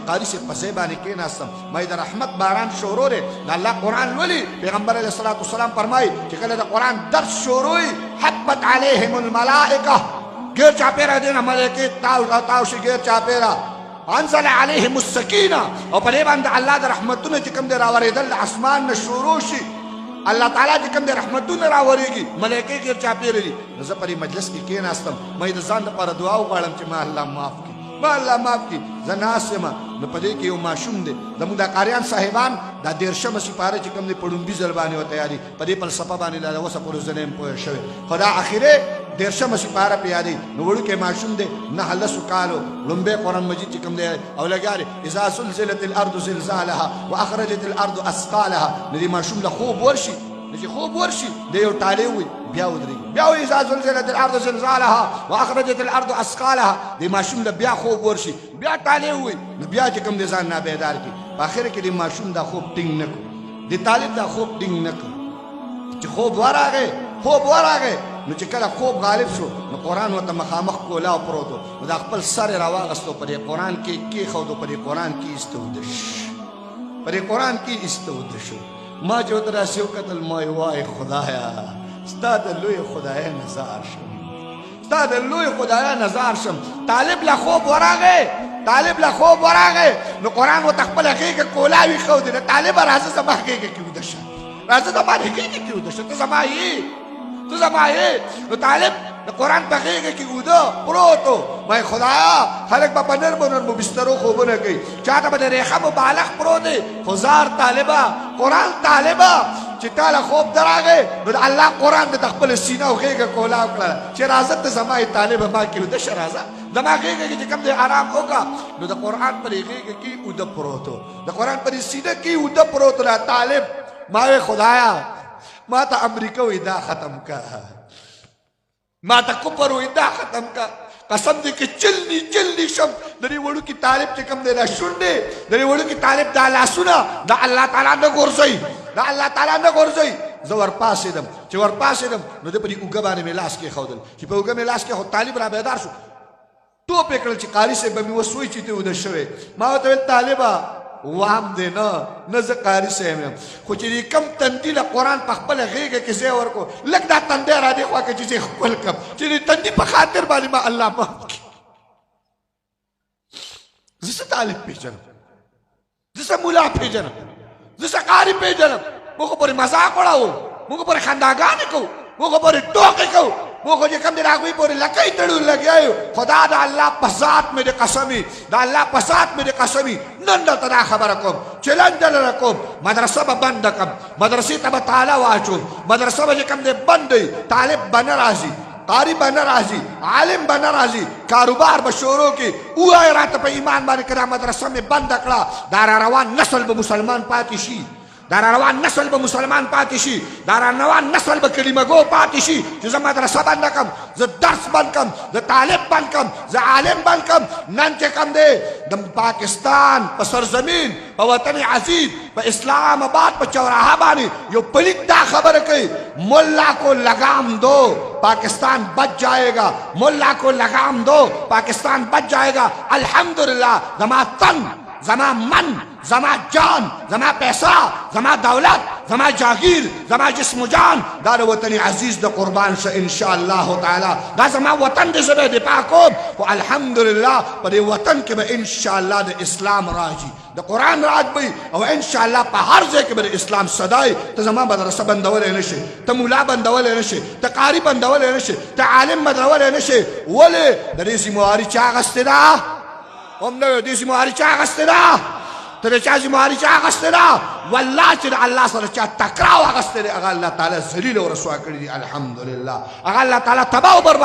قاری سے پسے بانے کے ناستم مائی دا رحمت باران شروع رے دا اللہ قرآن ولی پیغمبر علیہ السلام فرمائی کہ کل دا قرآن درس شروعی حبت علیہم الملائکہ گیر چاپیرہ دینا ملائکی تاوشی گیر چاپیرہ انزل علیہم السکینہ اور پریبان دا اللہ دا رحمتون چکم دے راوری دل اسمان نشوروشی اللہ تعالیٰ جکم دے رحمتون راوری گی ملائکی گیر چاپیرہ دی نزا پری مجلس کی کین آستم مائی دا زان دا پر دعاو غارم چی ما اللہ معاف کی ما اللہ معاف کی زناسما نو پدے کی یو معشوم دے دمو دا قاریان صاحبان دا دیرشم سپارے چکم دے پڑھن بی زربانی و تیاری پدے پل سپا بانی لالا وسا پرو زنیم پوئے شوے خدا آخرے دیرشم سپارہ پیادی نو وڑو کے معشوم دے نحل سکالو لنبے قرآن مجید چکم دے اولاگارے اذا زلزلت الارض زلزالها و اخرجت الارض اسقالها ندی معشوم دا خوب ورشی نجی خوب ورشی دے یو ٹالے ہوئی بیاو دریگی بیاو اذا زلزلت الارض زلزالها و اخرجت الارض اسقالها دے معشوم دا بیا خوب ورشی بیا ٹالے ہوئی بیا چکم دے زان نابیدار کی آخر کے دے معشوم دا خوب ٹنگ نکو دے طالب دا خوب ٹنگ نکو چی خوب وارا گئے نو چکل خوب غالب شو نو قرآن و تا مخامخ کولاو پروتو نو دا خپل سر رواغستو پر قرآن کی خودو پر قرآن کی استودش پر قرآن کی استودشو ما جو ترا سیو قتل مائی وائی خدایا ستاد اللوی خدایا نظار شم ستاد اللوی خدایا نظار شم طالب لخوب خوب وراغے نو قرآن و تقبل حقیقی کولاوی خودی نا طالب رازه زما حقیقی کیو دشا رازه زما حقیقی کیو دشا تو زمائی نو طالب قرآن پخیگے کی گودو پروتو میں خدایا خلق با نرم بسترو خوبو نکی چاہتا با ریخم بالغ پرو دے خزار طالبا قرآن طالبا چی تالا خوب در آگے نو دا اللہ قرآن دا تقبل سینہ و خیگے کولاو کلا چی رازت دا زمائی طالبا ما کیو دا شرازہ دما خیگے کی چکم دے آرام ہوگا نو دا قرآن پر خیگے کی او دا پروتو دا قرآن پر سینہ کی او دا پروتو دا طالب ماوے خدایا ما تا امریکہ وی دا ختم کا ما تا کپر وی دا ختم کا قسم دے کہ چلنی شم دری وڑو کی طالب چکم دے دا شنڈے دری وڑو کی طالب دا لا سنا دا اللہ تعالیٰ نہ گورزئی زور پاس دم چی ور پاس دم نو دے پری اوگا بانے میں لاس کے خودل چی پا اوگا میں لاس کے خود طالب را بیدار شو تو پیکڑل چی قاری سے بمی وسوئی چی تے او شوے ما ہوتا ویل طالبا وام دے نا نز قاری سے ہمیں خوچی کم تندی قرآن پخبل غیگے کسی اور کو لگ دا تندے را دے خواہ کہ چیزے خبل کم چیزے تندی پا خاطر بانی ما اللہ مہم کی زیسے طالب پی جنم زیسے مولا پی جنم زیسے قاری پی جنم موکو پوری مزاق اڑاو موکو پوری خنداگانی کو موکو پوری ٹوکی کو موکو جے کم دے راگوی پوری لکی تڑو لگی آئیو خدا دا اللہ پسات میں دے قسمی دا اللہ پسات میں دے قسمی نندل تدا خبرکم چلندل رکم مدرسہ با بندکم مدرسی تبا تالا واچم مدرسہ با جے کم دے بندی طالب بن رازی قاری بن رازی عالم بن رازی کاروبار بشوروں کی او آئی رات پا ایمان بانی کرا مدرسہ میں بندکلا دارا روان نسل با مسلمان پاتی شی دارا روان نسل با مسلمان پاتی شی دارا روان نسل با کلمہ گو پاتی شی جو مدرسہ بند کم ز درس بند کم ز طالب بند کم ز عالم بند کم نن کے کم دے دم پاکستان پا سرزمین پا وطن عزیز پا اسلام آباد پا چوراہا بانی یو پلیت دا خبر کئی ملا کو لگام دو پاکستان بچ جائے گا ملا کو لگام دو پاکستان بچ جائے گا الحمدللہ زما تن زما من زما جان زما پیسہ زما دولت زما جاگیر زما جسم و جان دار وطن عزیز دا قربان شا انشاءاللہ تعالی دا زما وطن دے زبے دے پاکوم و الحمدللہ پر وطن کے با انشاءاللہ دا اسلام راجی دا قرآن راج بھئی او انشاءاللہ پا ہر زے کے با اسلام صدائی تا زما مدرسہ بندولے نشے تا مولا بندولے نشے تا قاری بندولے نشے تا عالم بندولے نشے ولی دا ریسی مواری چاگستے دا ہم نے دیسی مواری چاگستے دا ترے چاہی ماری چاہ غستے دا واللہ چرے اللہ سر چاہ تکراو غستے دا اگر اللہ تعالی ذلیل و رسوا کردی الحمدللہ اگر اللہ تعالی تباہ و برباد